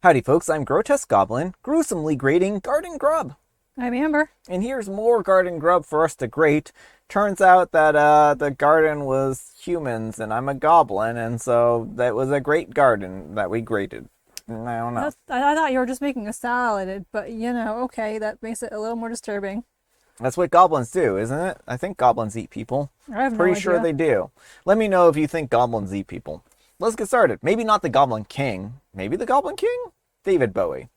Howdy folks, I'm Grotesque Goblin, gruesomely grating garden grub. I'm Amber. And here's more garden grub for us to grate. Turns out that the garden was humans and I'm a goblin, and so that was a great garden that we grated. I don't know. I thought you were just making a salad, but okay, that makes it a little more disturbing. That's what goblins do, isn't it? I think goblins eat people. I have no Pretty idea. sure they do. Let me know if you think goblins eat people. Let's get started. Maybe not the Goblin King. Maybe the Goblin King? David Bowie.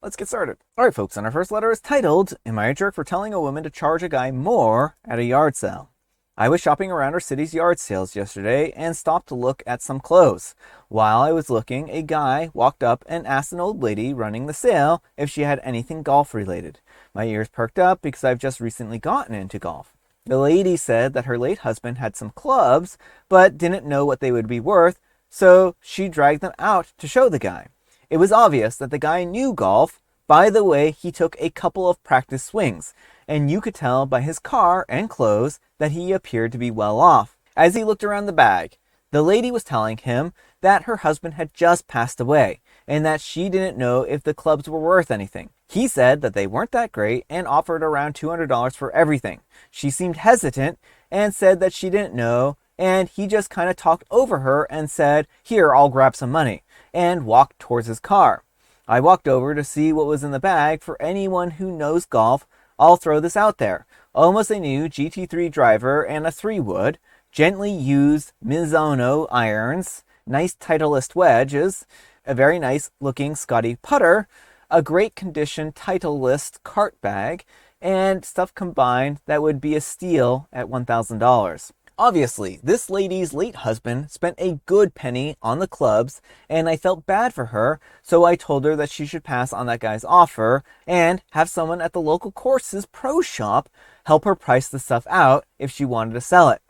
Let's get started. Alright folks, and our first letter is titled, Am I a Jerk for Telling a Woman to Charge a Guy More at a Yard Sale? I was shopping around our city's yard sales yesterday and stopped to look at some clothes. While I was looking, a guy walked up and asked an old lady running the sale if she had anything golf related. My ears perked up because I've just recently gotten into golf. The lady said that her late husband had some clubs, but didn't know what they would be worth, so she dragged them out to show the guy. It was obvious that the guy knew golf. By the way, he took a couple of practice swings, and you could tell by his car and clothes that he appeared to be well off. As he looked around the bag, the lady was telling him that her husband had just passed away, and that she didn't know if the clubs were worth anything. He said that they weren't that great and offered around $200 for everything. She seemed hesitant and said that she didn't know, and he just kind of talked over her and said, "Here, I'll grab some money," and walked towards his car. I walked over to see what was in the bag. For anyone who knows golf, I'll throw this out there. Almost a new GT3 driver and a 3-wood, gently used Mizuno irons, nice Titleist wedges, a very nice looking Scotty putter, a great condition Titleist cart bag, and stuff combined that would be a steal at $1,000. Obviously, this lady's late husband spent a good penny on the clubs, and I felt bad for her, so I told her that she should pass on that guy's offer and have someone at the local courses pro shop help her price the stuff out if she wanted to sell it.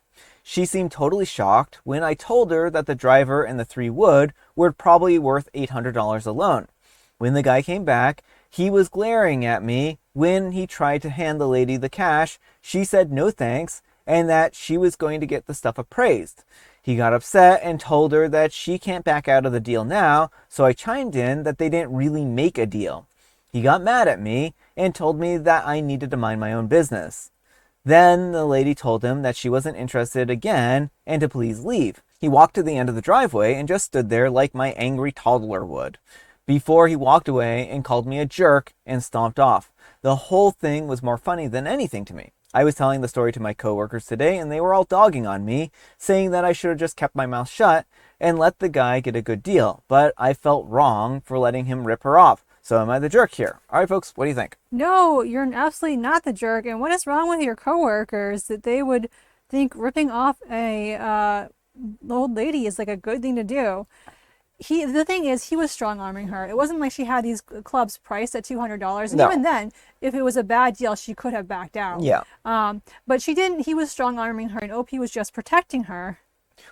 She seemed totally shocked when I told her that the driver and the 3-wood were probably worth $800 alone. When the guy came back, he was glaring at me. When he tried to hand the lady the cash, she said no thanks, and that she was going to get the stuff appraised. He got upset and told her that she can't back out of the deal now, so I chimed in that they didn't really make a deal. He got mad at me and told me that I needed to mind my own business. Then the lady told him that she wasn't interested again and to please leave. He walked to the end of the driveway and just stood there like my angry toddler would, before he walked away and called me a jerk and stomped off. The whole thing was more funny than anything to me. I was telling the story to my coworkers today, and they were all dogging on me, saying that I should have just kept my mouth shut and let the guy get a good deal. But I felt wrong for letting him rip her off. So am I the jerk here? All right, folks, what do you think? No, you're absolutely not the jerk. And what is wrong with your coworkers that they would think ripping off a old lady is like a good thing to do? The thing is, he was strong-arming her. It wasn't like she had these clubs priced at $200. And No. even then, if it was a bad deal, she could have backed out. Yeah. But she didn't. He was strong-arming her, and OP was just protecting her.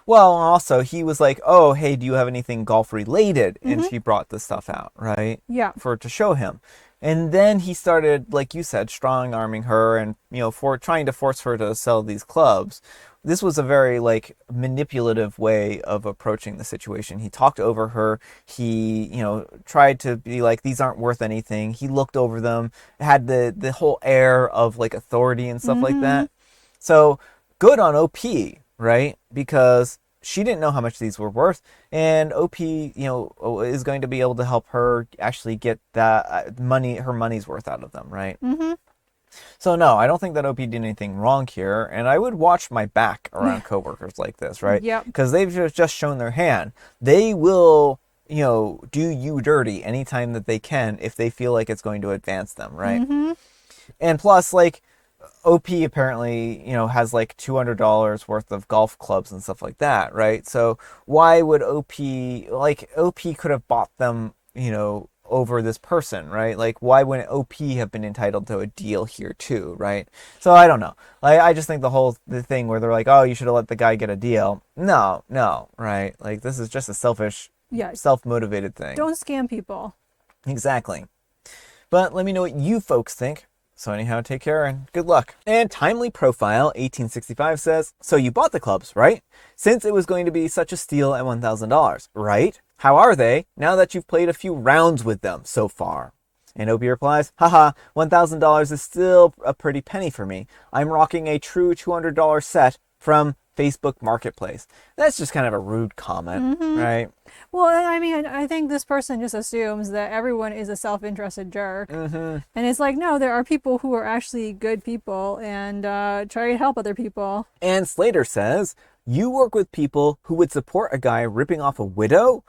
Well, also, he was like, oh, hey, do you have anything golf-related? And she brought the stuff out, right? Yeah. To show him. And then he started, like you said, strong-arming her and, for trying to force her to sell these clubs. This was a very, manipulative way of approaching the situation. He talked over her. He, tried to be like, these aren't worth anything. He looked over them, had the whole air of, authority and stuff like that. So, good on OP, right? Because she didn't know how much these were worth, and OP, is going to be able to help her actually get that her money's worth out of them, right? Mm-hmm. So no, I don't think that OP did anything wrong here, and I would watch my back around coworkers like this, right? Yep. Because they've just shown their hand. They will, do you dirty anytime that they can if they feel like it's going to advance them, right? Mm-hmm. And plus, OP apparently, has $200 worth of golf clubs and stuff like that, right? So why would OP could have bought them, over this person, right? Why wouldn't OP have been entitled to a deal here too, right? So I don't know. I just think the thing where they're like, oh, you should have let the guy get a deal. No, right? This is just a selfish, self-motivated thing. Don't scam people. Exactly. But let me know what you folks think. So anyhow, take care and good luck. And Timely Profile 1865 says, so you bought the clubs, right? Since it was going to be such a steal at $1,000, right? How are they now that you've played a few rounds with them so far? And Opie replies, haha, $1,000 is still a pretty penny for me. I'm rocking a true $200 set from Facebook Marketplace. That's just kind of a rude comment, right? Well, I mean, I think this person just assumes that everyone is a self-interested jerk. And it's like, no, there are people who are actually good people and try to help other people. And Slater says, you work with people who would support a guy ripping off a widow?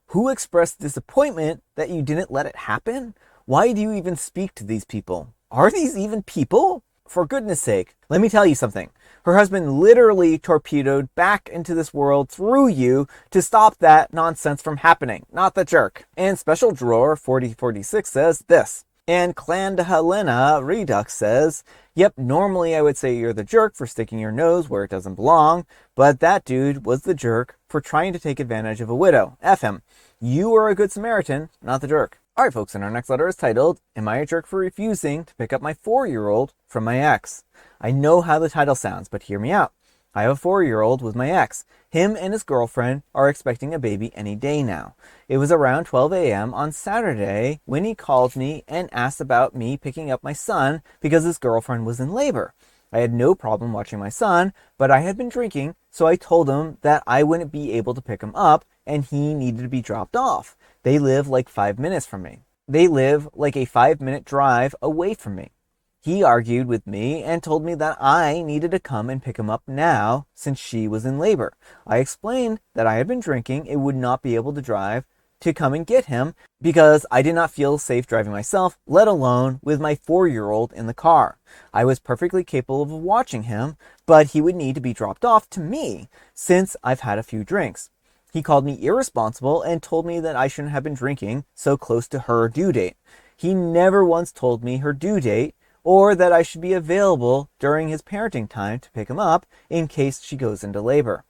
Who expressed disappointment that you didn't let it happen? Why do you even speak to these people? Are these even people? For goodness sake, let me tell you something. Her husband literally torpedoed back into this world through you to stop that nonsense from happening, not the jerk. And Special Drawer 4046 says this. And Clandahelena Redux says, yep, normally I would say you're the jerk for sticking your nose where it doesn't belong, but that dude was the jerk for trying to take advantage of a widow. F him. You were a good Samaritan, not the jerk. Alright folks, and our next letter is titled, Am I a Jerk for Refusing to Pick Up My 4-Year-Old from My Ex? I know how the title sounds, but hear me out. I have a 4-year-old with my ex. Him and his girlfriend are expecting a baby any day now. It was around 12 a.m. on Saturday when he called me and asked about me picking up my son because his girlfriend was in labor. I had no problem watching my son, but I had been drinking, so I told him that I wouldn't be able to pick him up and he needed to be dropped off. They live like 5 minutes from me. They live like a 5-minute drive away from me. He argued with me and told me that I needed to come and pick him up now since she was in labor. I explained that I had been drinking and would not be able to drive to come and get him because I did not feel safe driving myself, let alone with my 4-year-old in the car. I was perfectly capable of watching him, but he would need to be dropped off to me since I've had a few drinks. He called me irresponsible and told me that I shouldn't have been drinking so close to her due date. He never once told me her due date or that I should be available during his parenting time to pick him up in case she goes into labor.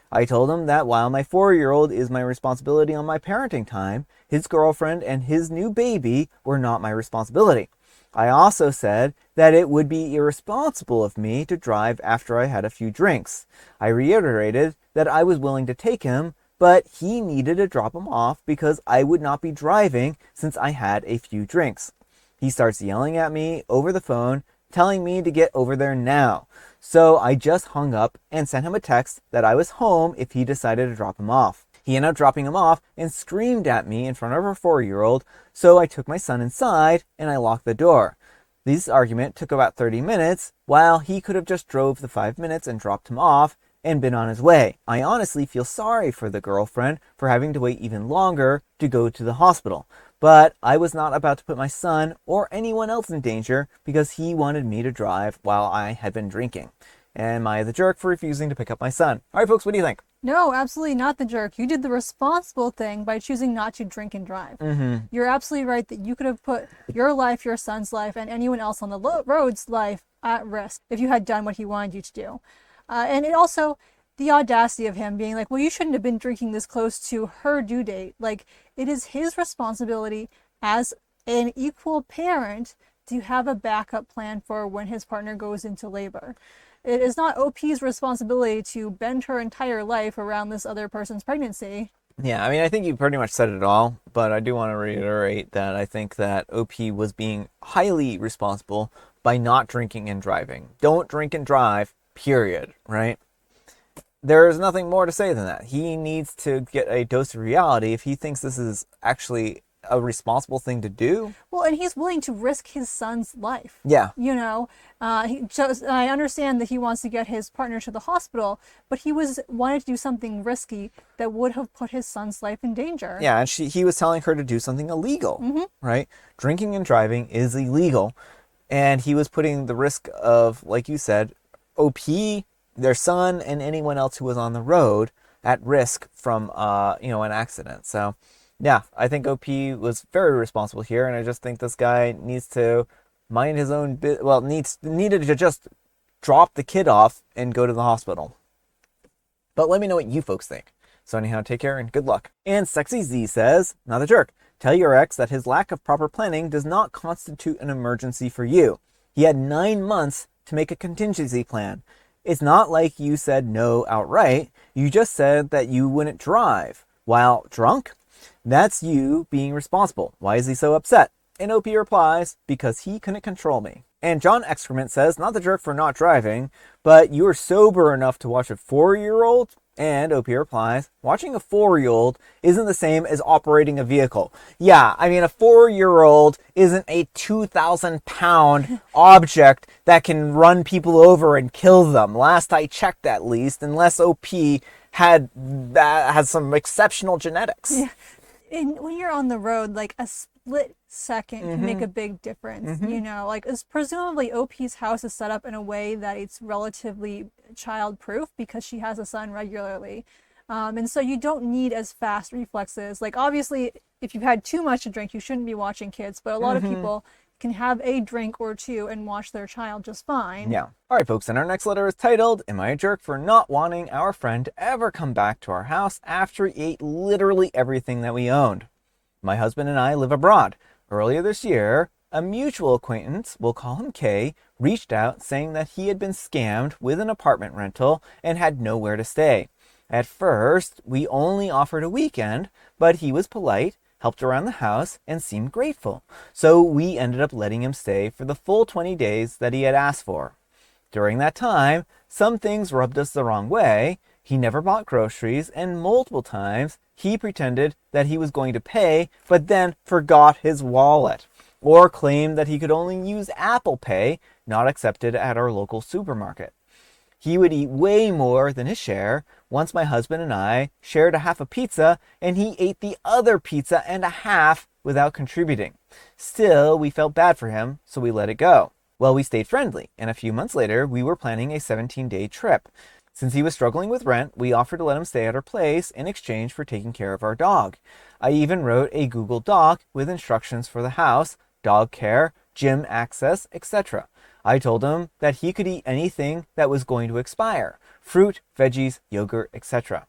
I told him that while my 4-year-old is my responsibility on my parenting time, his girlfriend and his new baby were not my responsibility. I also said that it would be irresponsible of me to drive after I had a few drinks. I reiterated that I was willing to take him, but he needed to drop him off because I would not be driving since I had a few drinks. He starts yelling at me over the phone, telling me to get over there now. So I just hung up and sent him a text that I was home if he decided to drop him off. He ended up dropping him off and screamed at me in front of our 4-year-old, so I took my son inside and I locked the door. This argument took about 30 minutes, while he could have just drove the 5 minutes and dropped him off and been on his way. I honestly feel sorry for the girlfriend for having to wait even longer to go to the hospital. But I was not about to put my son or anyone else in danger because he wanted me to drive while I had been drinking. Am I the jerk for refusing to pick up my son? All right, folks, what do you think? No, absolutely not the jerk. You did the responsible thing by choosing not to drink and drive. You're absolutely right that you could have put your life, your son's life, and anyone else on the road's life at risk if you had done what he wanted you to do. And it also, the audacity of him being like, well, you shouldn't have been drinking this close to her due date. Like, it is his responsibility as an equal parent to have a backup plan for when his partner goes into labor. It is not OP's responsibility to bend her entire life around this other person's pregnancy. Yeah, I mean, I think you pretty much said it all, but I do want to reiterate that I think that OP was being highly responsible by not drinking and driving. Don't drink and drive, period, right? There's nothing more to say than that. He needs to get a dose of reality if he thinks this is actually a responsible thing to do. Well, and he's willing to risk his son's life. Yeah. You know, I understand that he wants to get his partner to the hospital, but he wanted to do something risky that would have put his son's life in danger. Yeah, and he was telling her to do something illegal, right? Drinking and driving is illegal, and he was putting the risk of, like you said, OP, their son, and anyone else who was on the road at risk from, an accident. So, yeah, I think OP was very responsible here, and I just think this guy needs to mind his own needed to just drop the kid off and go to the hospital. But let me know what you folks think. So anyhow, take care and good luck. And Sexy Z says, not a jerk. Tell your ex that his lack of proper planning does not constitute an emergency for you. He had 9 months to make a contingency plan. It's not like you said no outright. You just said that you wouldn't drive. While drunk? That's you being responsible. Why is he so upset? And OP replies, because he couldn't control me. And John Excrement says, not the jerk for not driving, but you were sober enough to watch a 4-year-old? And OP replies, watching a 4-year-old isn't the same as operating a vehicle. Yeah, I mean, a 4-year-old isn't a 2,000-pound object that can run people over and kill them. Last I checked, at least, unless OP has some exceptional genetics. Yeah. And when you're on the road, like a split second can make a big difference. You know, like presumably OP's house is set up in a way that it's relatively child proof because she has a son regularly. And so you don't need as fast reflexes. Like obviously, if you've had too much to drink, you shouldn't be watching kids, but a lot of people can have a drink or two and watch their child just fine. Yeah. All right, folks, and our next letter is titled, Am I a Jerk for Not Wanting Our Friend to Ever Come Back to Our House After He Ate Literally Everything That We Owned? My husband and I live abroad. Earlier this year, a mutual acquaintance, we'll call him Kay, reached out saying that he had been scammed with an apartment rental and had nowhere to stay. At first, we only offered a weekend, but he was polite, helped around the house, and seemed grateful. So we ended up letting him stay for the full 20 days that he had asked for. During that time, some things rubbed us the wrong way. He never bought groceries, and multiple times he pretended that he was going to pay, but then forgot his wallet, or claimed that he could only use Apple Pay, not accepted at our local supermarket. He would eat way more than his share. Once my husband and I shared a half a pizza, and he ate the other pizza and a half without contributing. Still, we felt bad for him, so we let it go. Well, we stayed friendly, and a few months later, we were planning a 17-day trip. Since he was struggling with rent, we offered to let him stay at our place in exchange for taking care of our dog. I even wrote a Google Doc with instructions for the house, dog care, gym access, etc. I told him that he could eat anything that was going to expire, fruit, veggies, yogurt, etc.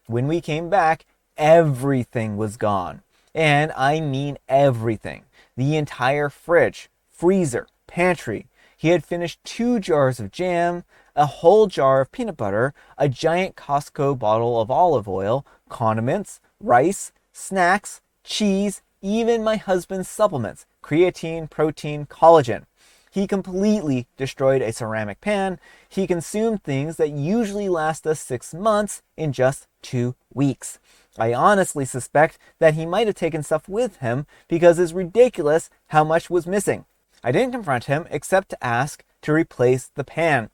When we came back, everything was gone. And I mean everything. The entire fridge, freezer, pantry. He had finished 2 jars of jam, a whole jar of peanut butter, a giant Costco bottle of olive oil, condiments, rice, snacks, cheese, even my husband's supplements, creatine, protein, collagen. He completely destroyed a ceramic pan. He consumed things that usually last us 6 months in just 2 weeks. I honestly suspect that he might have taken stuff with him because it's ridiculous how much was missing. I didn't confront him except to ask to replace the pan,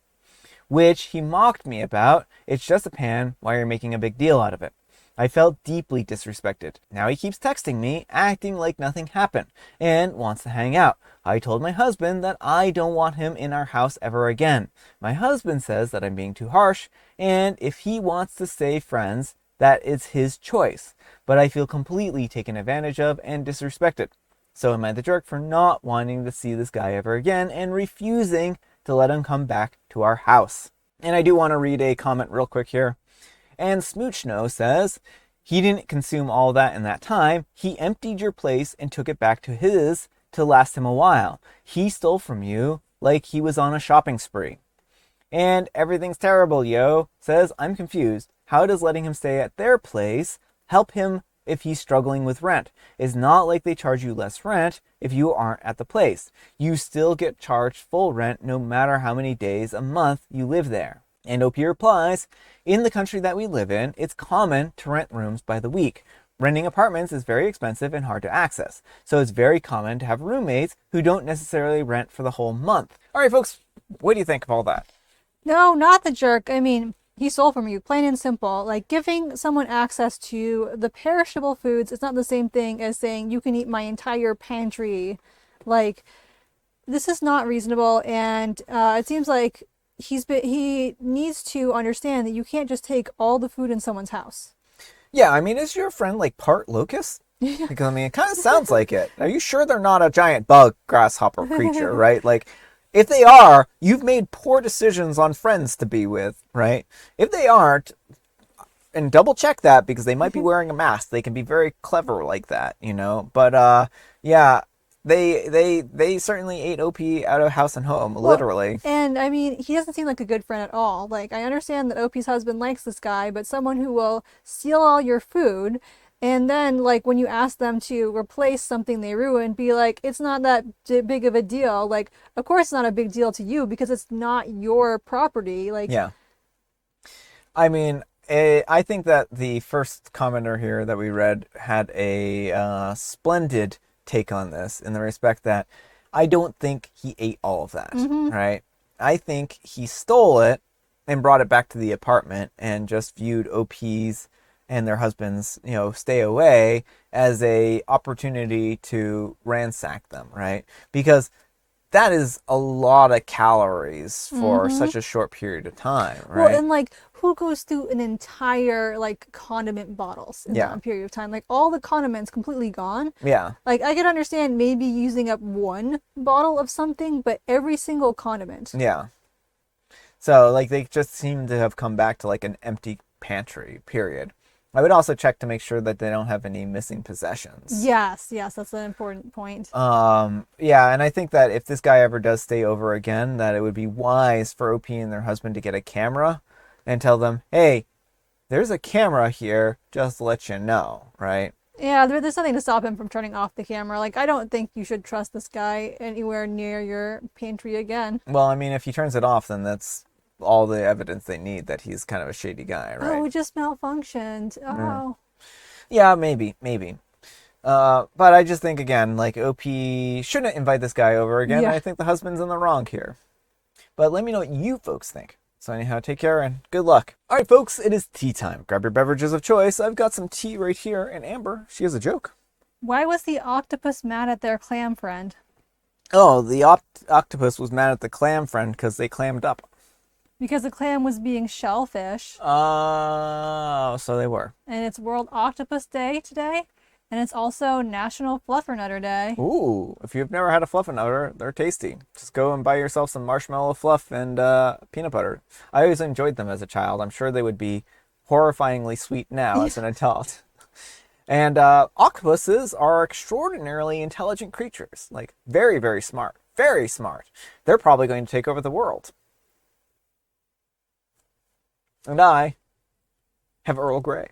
which he mocked me about. It's just a pan, why are you making a big deal out of it? I felt deeply disrespected. Now he keeps texting me, acting like nothing happened, and wants to hang out. I told my husband that I don't want him in our house ever again. My husband says that I'm being too harsh, and if he wants to stay friends, that is his choice. But I feel completely taken advantage of and disrespected. So am I the jerk for not wanting to see this guy ever again and refusing to let him come back to our house? And I do want to read a comment real quick here. And Smoochno says, he didn't consume all that in that time. He emptied your place and took it back to his to last him a while. He stole from you like he was on a shopping spree. And everything's terrible, yo, says, I'm confused. How does letting him stay at their place help him if he's struggling with rent? It's not like they charge you less rent if you aren't at the place. You still get charged full rent no matter how many days a month you live there. And OP replies, in the country that we live in, it's common to rent rooms by the week. Renting apartments is very expensive and hard to access, so it's very common to have roommates who don't necessarily rent for the whole month. All right, folks, what do you think of all that? No, not the jerk. I mean, he stole from you, plain and simple. Like, giving someone access to the perishable foods is not the same thing as saying you can eat my entire pantry. Like, this is not reasonable, and it seems like he needs to understand that you can't just take all the food in someone's house. Yeah, I mean, is your friend like part locust? Because, I mean, it kind of sounds like it. Are you sure they're not a giant bug, grasshopper creature, right? Like, if they are, you've made poor decisions on friends to be with, right? If they aren't, and double check that because they might be wearing a mask. They can be very clever like that, you know? But, yeah, They certainly ate OP out of house and home, literally. And I mean, he doesn't seem like a good friend at all. Like, I understand that OP's husband likes this guy, but someone who will steal all your food, and then, like, when you ask them to replace something they ruined, be like, it's not that big of a deal. Like, of course it's not a big deal to you because it's not your property. Like, Yeah. I mean, I think that the first commenter here that we read had a splendid take on this in the respect that I don't think he ate all of that, right? I think he stole it and brought it back to the apartment and just viewed OP's and their husbands, stay away as a opportunity to ransack them, right? Because that is a lot of calories for such a short period of time, right? Well, and like, who goes through an entire like condiment bottles in that period of time? Like, all the condiments completely gone. Yeah. Like, I could understand maybe using up one bottle of something, but every single condiment. Yeah. So, like, they just seem to have come back to like an empty pantry, period. I would also check to make sure that they don't have any missing possessions. Yes, that's an important point. Yeah, and I think that if this guy ever does stay over again, that it would be wise for OP and their husband to get a camera and tell them, hey, there's a camera here, just to let you know, right? Yeah, there's nothing to stop him from turning off the camera. Like, I don't think you should trust this guy anywhere near your pantry again. Well, I mean, if he turns it off, then that's all the evidence they need that he's kind of a shady guy, right? Oh, it just malfunctioned. Oh. Yeah, maybe. But I just think, again, like, OP shouldn't invite this guy over again. Yeah. I think the husband's in the wrong here. But let me know what you folks think. So anyhow, take care and good luck. All right, folks, it is tea time. Grab your beverages of choice. I've got some tea right here. And Amber, she has a joke. Why was the octopus mad at their clam friend? Oh, the octopus was mad at the clam friend because they clammed up. Because the clam was being shellfish. Oh, so they were. And it's World Octopus Day today. And it's also National Fluffernutter Day. Ooh, if you've never had a fluffernutter, they're tasty. Just go and buy yourself some marshmallow fluff and peanut butter. I always enjoyed them as a child. I'm sure they would be horrifyingly sweet now as an adult. And octopuses are extraordinarily intelligent creatures. Like, very, very smart. Very smart. They're probably going to take over the world. And I have Earl Grey.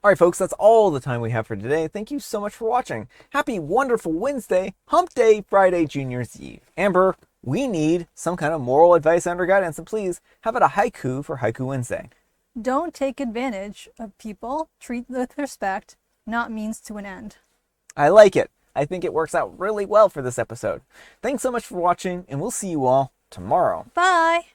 All right, folks, that's all the time we have for today. Thank you so much for watching. Happy wonderful Wednesday, Hump Day, Friday, Junior's Eve. Amber, we need some kind of moral advice and or guidance, and please, how about a haiku for Haiku Wednesday? Don't take advantage of people. Treat with respect, not means to an end. I like it. I think it works out really well for this episode. Thanks so much for watching, and we'll see you all tomorrow. Bye!